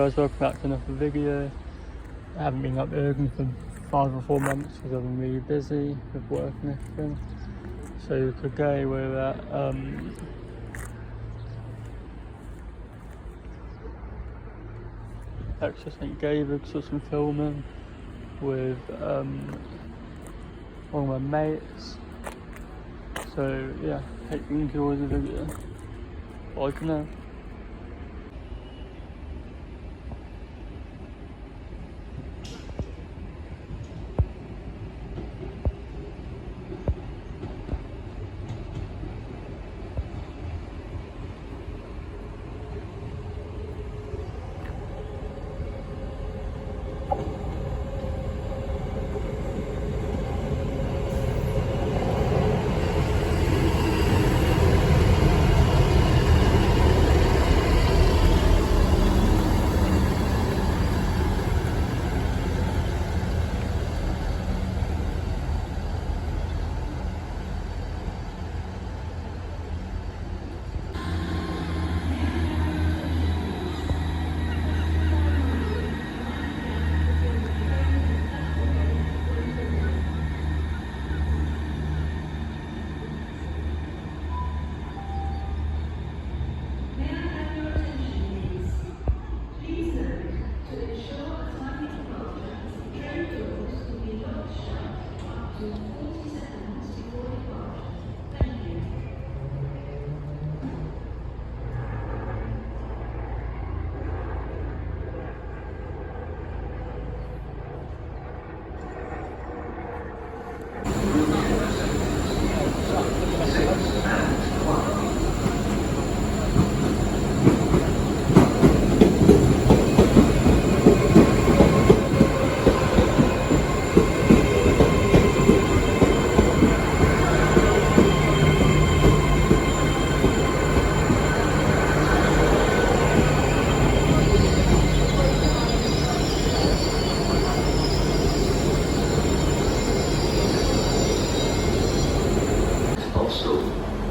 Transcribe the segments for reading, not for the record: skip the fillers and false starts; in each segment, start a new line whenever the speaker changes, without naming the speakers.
Guys, welcome back to another video. I haven't been uploading for 5 or 4 months because I've been really busy with work and everything. So today we're at Exeter St David's for some filming with one of my mates. So yeah, hope you enjoy the video. Bye for now.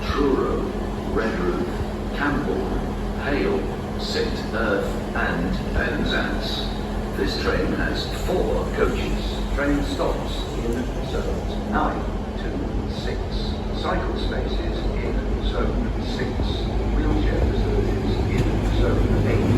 Truro, Redruth, Campbell, Hale, St Earth and Penzance. This train has 4 coaches. Train stops in zones 9 to 6. Cycle spaces in zone 6. Wheelchair facilities in zone 8.